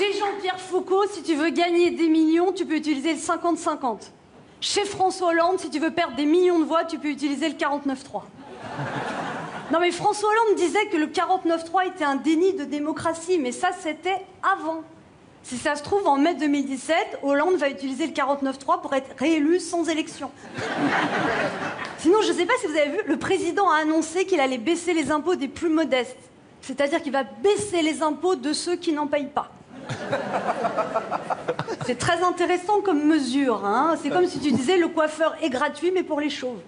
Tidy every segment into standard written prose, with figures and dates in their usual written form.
Chez Jean-Pierre Foucault, si tu veux gagner des millions, tu peux utiliser le 50-50. Chez François Hollande, si tu veux perdre des millions de voix, tu peux utiliser le 49-3. Non mais François Hollande disait que le 49-3 était un déni de démocratie, mais ça c'était avant. Si ça se trouve, en mai 2017, Hollande va utiliser le 49-3 pour être réélu sans élection. Sinon, je ne sais pas si vous avez vu, le président a annoncé qu'il allait baisser les impôts des plus modestes. C'est-à-dire qu'il va baisser les impôts de ceux qui n'en payent pas. C'est très intéressant comme mesure, hein. C'est comme si tu disais le coiffeur est gratuit, mais pour les chauves.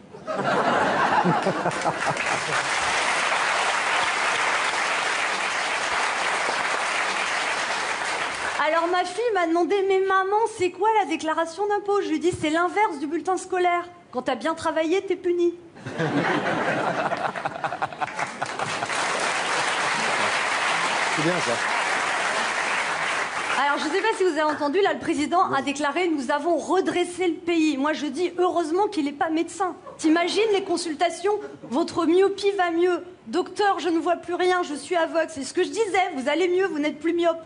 Alors ma fille m'a demandé, mais maman, c'est quoi la déclaration d'impôt? Je lui ai dit, c'est l'inverse du bulletin scolaire. Quand t'as bien travaillé, t'es puni. C'est bien ça. Alors je ne sais pas si vous avez entendu, là le président a déclaré, nous avons redressé le pays. Moi je dis, heureusement qu'il n'est pas médecin. T'imagines les consultations? Votre myopie va mieux. Docteur, je ne vois plus rien, je suis aveugle. C'est ce que je disais, vous allez mieux, vous n'êtes plus myope.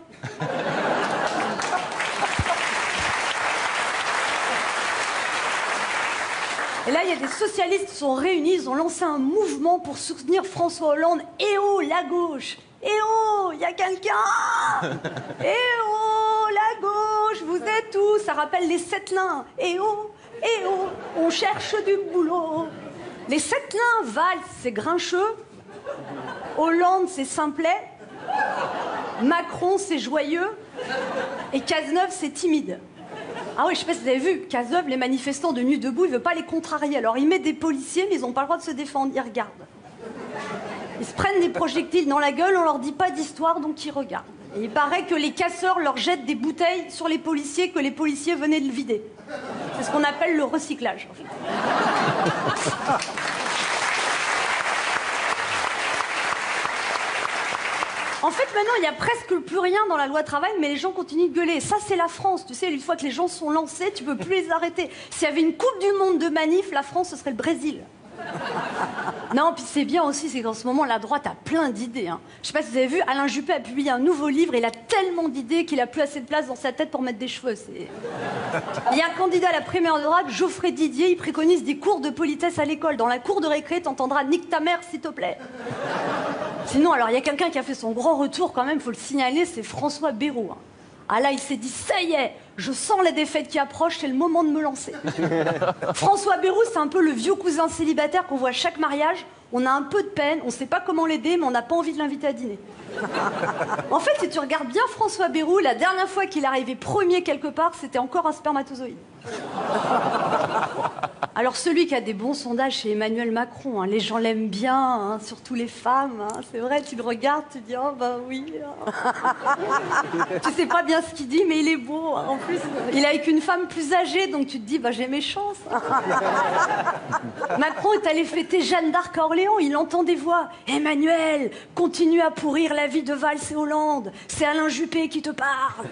Et là, il y a des socialistes qui sont réunis, ils ont lancé un mouvement pour soutenir François Hollande. Eh oh, la gauche! Eh oh, il y a quelqu'un! Eh oh, la gauche, vous êtes où? Ça rappelle les Sept-Lins. Eh oh, on cherche du boulot. Les Sept-Lins, Valls, c'est grincheux. Hollande, c'est simplet. Macron, c'est joyeux. Et Cazeneuve, c'est timide. Ah oui, je sais pas si vous avez vu, Cazeneuve, les manifestants de Nuit debout, il veut pas les contrarier. Alors il met des policiers, mais ils ont pas le droit de se défendre. Ils regardent. Ils se prennent des projectiles dans la gueule, on leur dit pas d'histoire, donc ils regardent. Et il paraît que les casseurs leur jettent des bouteilles sur les policiers, que les policiers venaient de le vider. C'est ce qu'on appelle le recyclage, en fait. En fait, maintenant, il n'y a presque plus rien dans la loi travail, mais les gens continuent de gueuler. Ça, c'est la France. Tu sais, une fois que les gens sont lancés, tu peux plus les arrêter. S'il y avait une Coupe du Monde de manif, la France, ce serait le Brésil. Non, puis c'est bien aussi, c'est qu'en ce moment, la droite a plein d'idées. Hein. Je sais pas si vous avez vu, Alain Juppé a publié un nouveau livre. Il a tellement d'idées qu'il a plus assez de place dans sa tête pour mettre des cheveux. Il y a un candidat à la primaire de droite, Geoffrey Didier, il préconise des cours de politesse à l'école. Dans la cour de récré, t'entendras « nique ta mère, s'il te plaît ». Sinon, alors, il y a quelqu'un qui a fait son grand retour quand même, faut le signaler, c'est François Bayrou. Hein. Ah là, il s'est dit, ça y est, je sens la défaite qui approche, c'est le moment de me lancer. François Bayrou, c'est un peu le vieux cousin célibataire qu'on voit à chaque mariage. On a un peu de peine, on ne sait pas comment l'aider, mais on n'a pas envie de l'inviter à dîner. En fait, si tu regardes bien François Bayrou, la dernière fois qu'il est arrivé premier quelque part, c'était encore un spermatozoïde. Alors celui qui a des bons sondages, c'est Emmanuel Macron. Hein. Les gens l'aiment bien, hein, surtout les femmes. Hein. C'est vrai, tu le regardes, tu te dis, oh bah oui. Tu sais pas bien ce qu'il dit, mais il est beau. Hein. En plus, il est avec une femme plus âgée, donc tu te dis, bah j'ai mes chances. Macron est allé fêter Jeanne d'Arc à Orléans, il entend des voix. Emmanuel, continue à pourrir la vie de Valls et Hollande. C'est Alain Juppé qui te parle.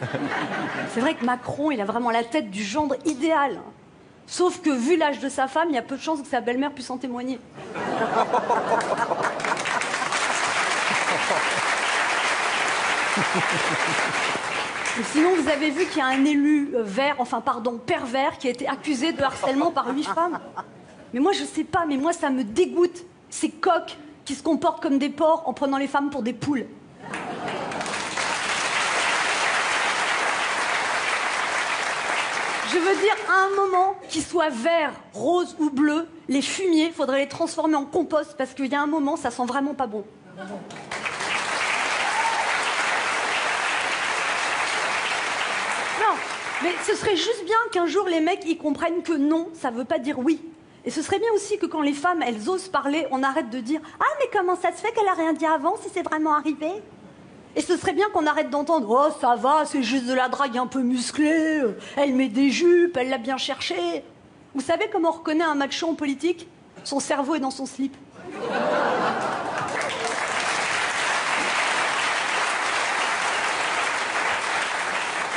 C'est vrai que Macron, il a vraiment la tête du gendre idéal. Sauf que, vu l'âge de sa femme, il y a peu de chances que sa belle-mère puisse en témoigner. Et sinon, vous avez vu qu'il y a un élu pervers, qui a été accusé de harcèlement par 8 femmes. Mais moi, je sais pas, mais moi, ça me dégoûte. Ces coqs qui se comportent comme des porcs en prenant les femmes pour des poules. Je veux dire, à un moment, qu'ils soient verts, roses ou bleus, les fumiers, il faudrait les transformer en compost parce qu'il y a un moment, ça sent vraiment pas bon. Non, mais ce serait juste bien qu'un jour les mecs y comprennent que non, ça veut pas dire oui. Et ce serait bien aussi que quand les femmes, elles osent parler, on arrête de dire « Ah, mais comment ça se fait qu'elle a rien dit avant si c'est vraiment arrivé ?» Et ce serait bien qu'on arrête d'entendre « Oh, ça va, c'est juste de la drague un peu musclée, elle met des jupes, elle l'a bien cherché. » Vous savez comment on reconnaît un macho en politique? Son cerveau est dans son slip.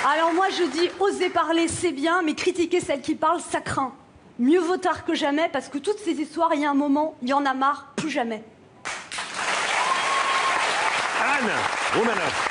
Alors moi je dis, oser parler c'est bien, mais critiquer celle qui parle, ça craint. Mieux vaut tard que jamais, parce que toutes ces histoires, il y a un moment, il y en a marre, plus jamais. Anne Romanoff.